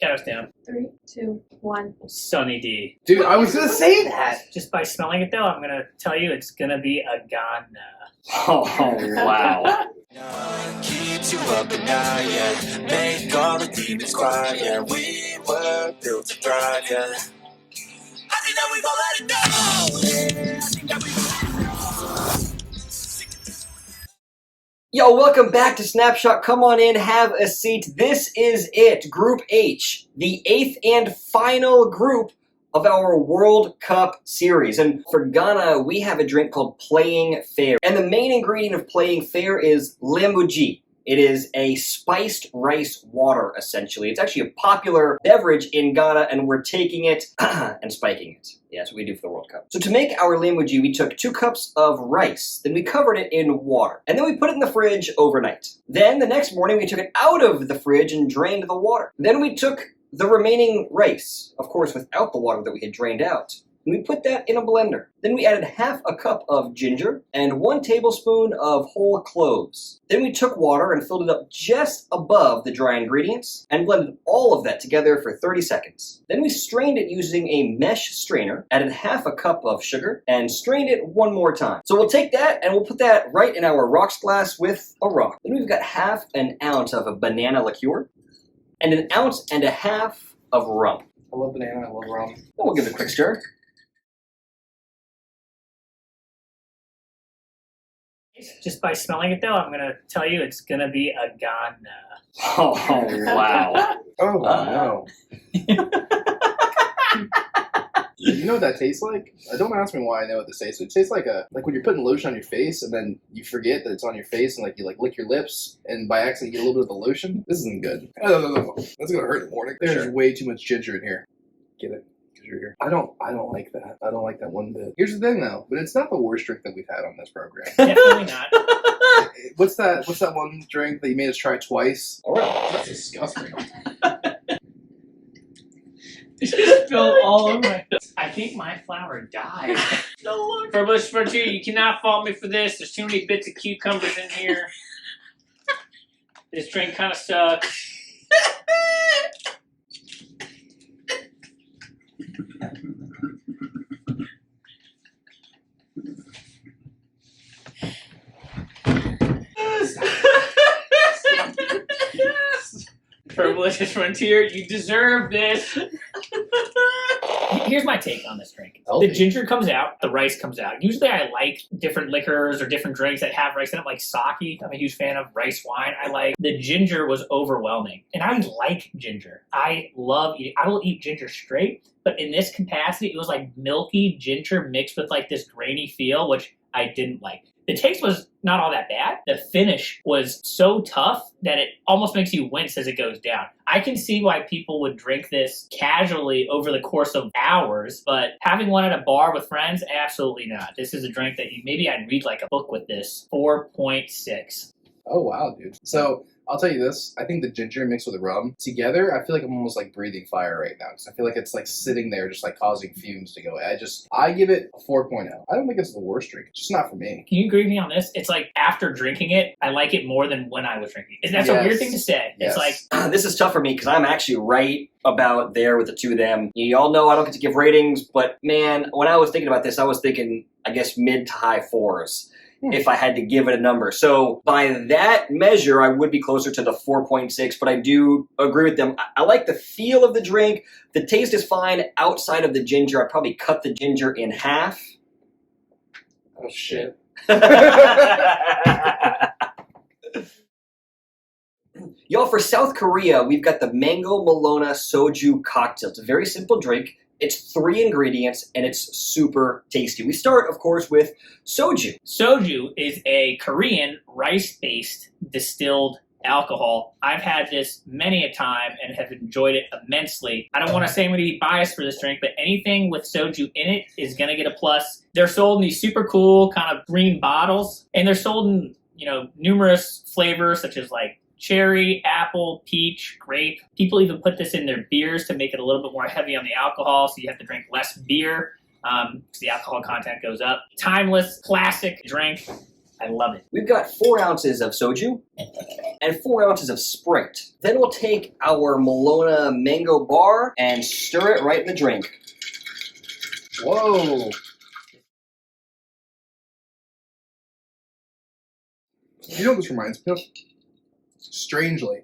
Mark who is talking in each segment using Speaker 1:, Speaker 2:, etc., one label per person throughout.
Speaker 1: Count us down.
Speaker 2: 3, 2, 1.
Speaker 1: Sunny D.
Speaker 3: Dude, I was gonna say that.
Speaker 1: Just by smelling it, though, I'm gonna tell you it's gonna be a Ghana.
Speaker 3: Oh, wow.
Speaker 4: Keeps you up at night, yeah. Make all the demons cry, yeah. We were built to thrive, yeah. I think that we gon' let it go. Yeah, I think that we gon' let it go.
Speaker 3: Yo, welcome back to Snapshot. Come on in, have a seat. This is it, Group H, the 8th and final group of our World Cup series. And for Ghana, we have a drink called Playing Fair. And the main ingredient of Playing Fair is Lamugee. It is a spiced rice water, essentially. It's actually a popular beverage in Ghana, and we're taking it and spiking it. Yeah, that's what we do for the World Cup. So to make our Lamugee, we took 2 cups of rice, then we covered it in water, and then we put it in the fridge overnight. Then the next morning, we took it out of the fridge and drained the water. Then we took the remaining rice, of course without the water that we had drained out, and we put that in a blender. Then we added half a cup of ginger and 1 tablespoon of whole cloves. Then we took water and filled it up just above the dry ingredients and blended all of that together for 30 seconds. Then we strained it using a mesh strainer, added half a cup of sugar, and strained it 1 more time. So we'll take that and we'll put that right in our rocks glass with a rock. Then we've got half an ounce of a banana liqueur and 1.5 ounces of rum.
Speaker 5: I love banana, I love rum.
Speaker 3: Then we'll give it a quick stir.
Speaker 1: Just by smelling it, though, I'm gonna tell you it's gonna be a Ghana.
Speaker 3: Oh, wow.
Speaker 5: Oh, no. You know what that tastes like? Don't ask me why I know what this tastes like. It tastes like when you're putting lotion on your face and then you forget that it's on your face and you lick your lips and by accident you get a little bit of the lotion. This isn't good. No. That's gonna hurt in the morning. There's way too much ginger in here. Get it? Here. I don't like that. I don't like that one bit. Here's the thing though, but it's not the worst drink that we've had on this program.
Speaker 1: Definitely not.
Speaker 5: What's that one drink that you made us try twice?
Speaker 3: Oh,
Speaker 5: that's disgusting.
Speaker 1: It just spilled all over my... I think my flour died. Ferbalicious Frontier, you cannot fault me for this. There's too many bits of cucumbers in here. This drink kind of sucks. Ferbalicious Frontier, you deserve this. Here's my take on this drink.
Speaker 5: Healthy.
Speaker 1: The ginger comes out, the rice comes out. Usually I like different liquors or different drinks that have rice in them, like sake. I'm a huge fan of rice wine. The ginger was overwhelming. And I like ginger. I love eating. I will eat ginger straight, but in this capacity, it was like milky ginger mixed with this grainy feel, which I didn't like. The taste was not all that bad. The finish was so tough that it almost makes you wince as it goes down. I can see why people would drink this casually over the course of hours, but having one at a bar with friends, absolutely not. This is a drink that maybe I'd read like a book with this. 4.6.
Speaker 5: Oh wow, dude. So I'll tell you this, I think the ginger mixed with the rum together, I feel like I'm almost breathing fire right now because I feel like it's sitting there just causing fumes to go. I give it a 4.0. I don't think it's the worst drink. It's just not for me.
Speaker 1: Can you agree with me on this? It's after drinking it, I like it more than when I was drinking it. That's a weird thing to say.
Speaker 5: Yes.
Speaker 1: It's
Speaker 3: this is tough for me because I'm actually right about there with the two of them. Y'all know I don't get to give ratings, but man, when I was thinking about this, I was thinking, I guess, mid to high 4s. If I had to give it a number. So by that measure, I would be closer to the 4.6, but I do agree with them. I like the feel of the drink. The taste is fine outside of the ginger. I'd probably cut the ginger in half.
Speaker 5: Oh, shit.
Speaker 3: Y'all, for South Korea, we've got the Mango Melona Soju cocktail. It's a very simple drink. It's 3 ingredients, and it's super tasty. We start, of course, with soju.
Speaker 1: Soju is a Korean rice-based distilled alcohol. I've had this many a time and have enjoyed it immensely. I don't want to say I'm going to be biased for this drink, but anything with soju in it is going to get a plus. They're sold in these super cool kind of green bottles, and they're sold in, numerous flavors such as cherry, apple, peach, grape. People even put this in their beers to make it a little bit more heavy on the alcohol, so you have to drink less beer because the alcohol content goes up. Timeless, classic drink. I love it.
Speaker 3: We've got 4 ounces of soju and 4 ounces of Sprite. Then we'll take our Melona mango bar and stir it right in the drink.
Speaker 5: Whoa. You know what this reminds me of? Strangely,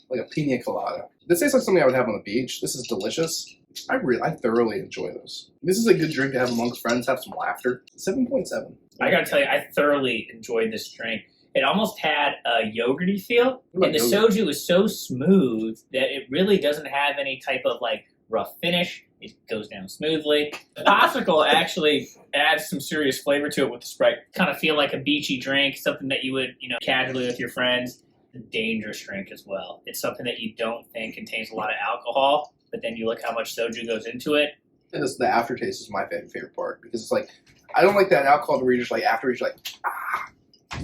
Speaker 5: like a pina colada. This tastes like something I would have on the beach. This is delicious. I thoroughly enjoy this. This is a good drink to have amongst friends, have some laughter. 7.7.
Speaker 1: I gotta tell you, I thoroughly enjoyed this drink. It almost had a yogurty feel, and the soju is so smooth that it really doesn't have any type of like rough finish. It goes down smoothly. The popsicle actually adds some serious flavor to it with the Sprite. Kind of feel like a beachy drink, something that you would, casually with your friends. A dangerous drink as well. It's something that you don't think contains a lot of alcohol, but then you look how much soju goes into it.
Speaker 5: And the aftertaste is my favorite part because it's like, I don't like that alcohol where you're just like, after you're like, ah.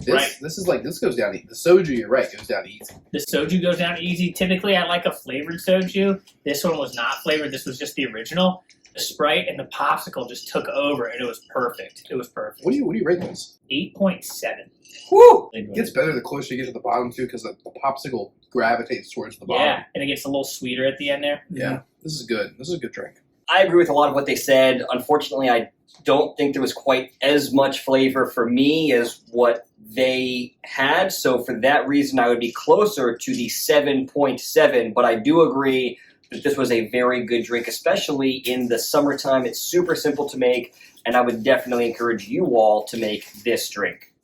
Speaker 5: This goes down easy. The soju, you're right, goes down easy.
Speaker 1: The soju goes down easy. Typically, I like a flavored soju. This one was not flavored. This was just the original. The Sprite and the popsicle just took over, and it was perfect. It was perfect.
Speaker 5: What do you rate this?
Speaker 1: 8.7.
Speaker 3: Woo!
Speaker 5: It gets better the closer you get to the bottom, too, because the popsicle gravitates towards the bottom.
Speaker 1: Yeah, and it gets a little sweeter at the end there.
Speaker 5: Yeah, this is good. This is a good drink.
Speaker 3: I agree with a lot of what they said. Unfortunately, I don't think there was quite as much flavor for me as what they had. So for that reason, I would be closer to the 7.7. But I do agree that this was a very good drink, especially in the summertime. It's super simple to make, and I would definitely encourage you all to make this drink.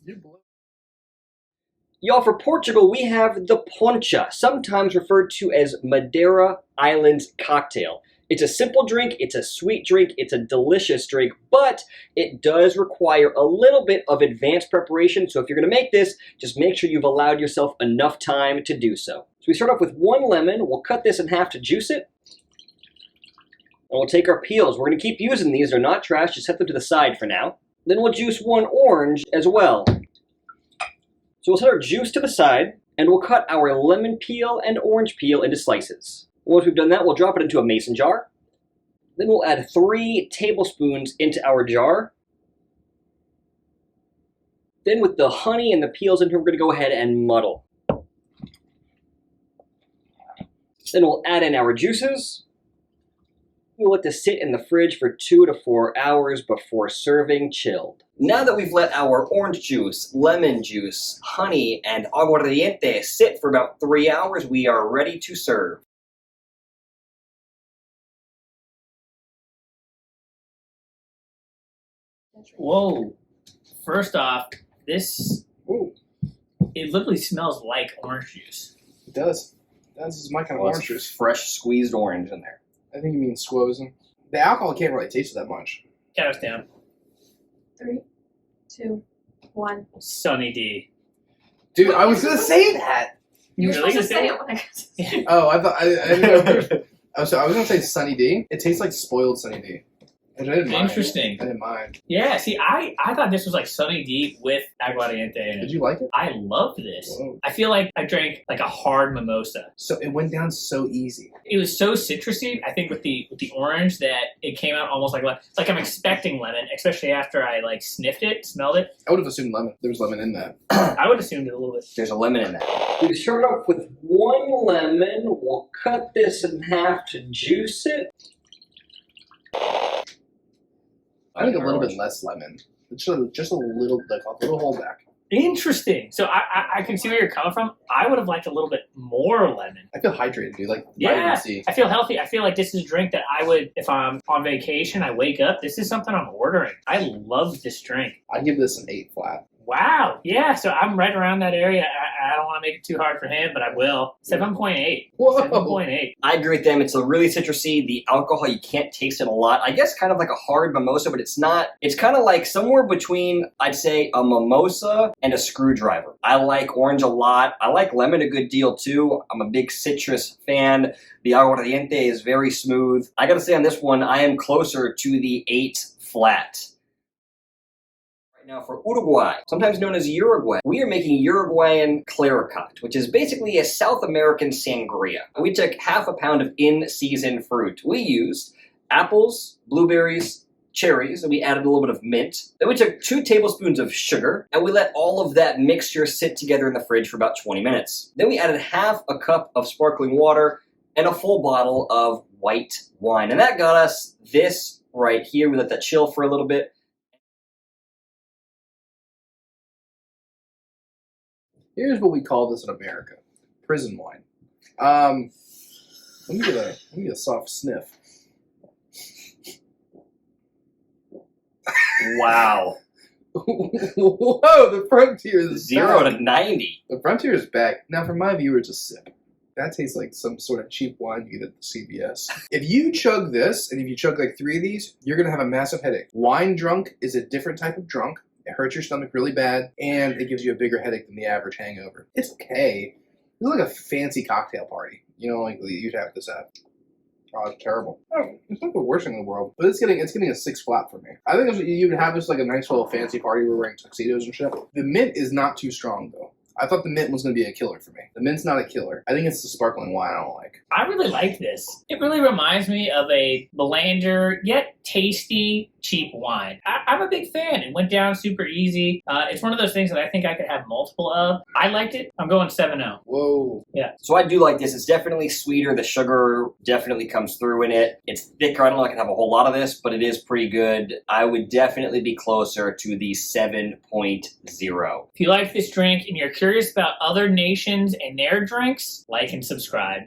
Speaker 3: Y'all, for Portugal, we have the Poncha, sometimes referred to as Madeira Islands cocktail. It's a simple drink, it's a sweet drink, it's a delicious drink, but it does require a little bit of advanced preparation. So if you're going to make this, just make sure you've allowed yourself enough time to do so. So we start off with 1 lemon. We'll cut this in half to juice it. And we'll take our peels. We're going to keep using these. They're not trash. Just set them to the side for now. Then we'll juice 1 orange as well. So we'll set our juice to the side, and we'll cut our lemon peel and orange peel into slices. Once we've done that, we'll drop it into a mason jar. Then we'll add 3 tablespoons into our jar. Then with the honey and the peels in here, we're going to go ahead and muddle. Then we'll add in our juices. We'll let this sit in the fridge for 2 to 4 hours before serving chilled. Now that we've let our orange juice, lemon juice, honey, and aguardiente sit for about 3 hours, we are ready to serve.
Speaker 1: Whoa. First off, this,
Speaker 5: Ooh,
Speaker 1: it literally smells like orange juice.
Speaker 5: it does. This is my kind of
Speaker 3: Well,
Speaker 5: orange juice.
Speaker 3: Fresh squeezed orange in there.
Speaker 5: I think you mean squozen. The alcohol can't really taste it that much.
Speaker 1: Count us down.
Speaker 2: 3, 2, 1.
Speaker 1: Sunny D.
Speaker 5: Dude, I was gonna say that.
Speaker 2: You were
Speaker 1: really
Speaker 2: supposed to
Speaker 1: gonna
Speaker 2: say it when I got to say it.
Speaker 5: Oh, I thought I didn't know. I was gonna say Sunny D. It tastes like spoiled Sunny D. Which I didn't mind.
Speaker 1: Interesting.
Speaker 5: I didn't mind.
Speaker 1: Yeah, see, I thought this was like Sunny D with aguardiente in
Speaker 5: Did
Speaker 1: it.
Speaker 5: you like it?
Speaker 1: I love this.
Speaker 5: Whoa.
Speaker 1: I feel like I drank like a hard mimosa.
Speaker 5: So it went down so easy.
Speaker 1: It was so citrusy, I think, with the orange that it came out almost like it's like I'm expecting lemon, especially after I like sniffed it, smelled it.
Speaker 5: I would have assumed lemon. There was lemon in that.
Speaker 1: I would have assumed it a little bit.
Speaker 3: There's a lemon in that. We start off with 1 lemon. We'll cut this in half to juice it.
Speaker 5: I think a little bit less lemon. Just a little, like a little holdback.
Speaker 1: Interesting. So I can see where you're coming from. I would have liked a little bit more lemon.
Speaker 5: I feel hydrated, dude. Like
Speaker 1: Yeah,
Speaker 5: vitamin C.
Speaker 1: I feel healthy. I feel like this is a drink that I would, if I'm on vacation, I wake up, this is something I'm ordering. I love this drink.
Speaker 5: I'd give this an 8 flat.
Speaker 1: Wow. Yeah, so I'm right around that area. I don't want to make it too hard for him, but I will. 7.8.
Speaker 5: Whoa.
Speaker 1: 7.8.
Speaker 3: I agree with them. It's a really citrusy. The alcohol, you can't taste it a lot. I guess kind of like a hard mimosa, but it's not. It's kind of like somewhere between, I'd say, a mimosa and a screwdriver. I like orange a lot. I like lemon a good deal too. I'm a big citrus fan. The aguardiente is very smooth. I gotta say on this one, I am closer to the 8 flat. Now for Uruguay, sometimes known as Uruguay, we are making Uruguayan Clericot, which is basically a South American sangria. We took half a pound of in-season fruit. We used apples, blueberries, cherries, and we added a little bit of mint. Then we took 2 tablespoons of sugar, and we let all of that mixture sit together in the fridge for about 20 minutes. Then we added half a cup of sparkling water and a full bottle of white wine. And that got us this right here. We let that chill for a little bit.
Speaker 5: Here's what we call this in America: prison wine. Let me get a soft sniff.
Speaker 3: Wow.
Speaker 5: Whoa, the frontier is
Speaker 3: 0
Speaker 5: back.
Speaker 3: to 90.
Speaker 5: The frontier is back. Now, for my viewers, a sip. That tastes like some sort of cheap wine you get at the CVS. If you chug this, and if you chug like 3 of these, you're going to have a massive headache. Wine drunk is a different type of drunk. It hurts your stomach really bad, and it gives you a bigger headache than the average hangover. It's okay. It's like a fancy cocktail party. You know, like you'd have this at. Oh, it's terrible. Oh, it's not the worst thing in the world, but it's getting a 6 flat for me. I think you would have this like a nice little fancy party where we're wearing tuxedos and shit. The mint is not too strong though. I thought the mint was going to be a killer for me. The mint's not a killer. I think it's the sparkling wine I don't like.
Speaker 1: I really like this. It really reminds me of a belanger yet tasty, cheap wine. I'm a big fan. It went down super easy. It's one of those things that I think I could have multiple of. I liked it. I'm going 7-0.
Speaker 5: Whoa.
Speaker 1: Yeah.
Speaker 3: So I do like this. It's definitely sweeter. The sugar definitely comes through in it. It's thicker. I don't know if I can have a whole lot of this, but it is pretty good. I would definitely be closer to the 7.0.
Speaker 1: If you like this drink and you're curious about other nations and their drinks, like and subscribe.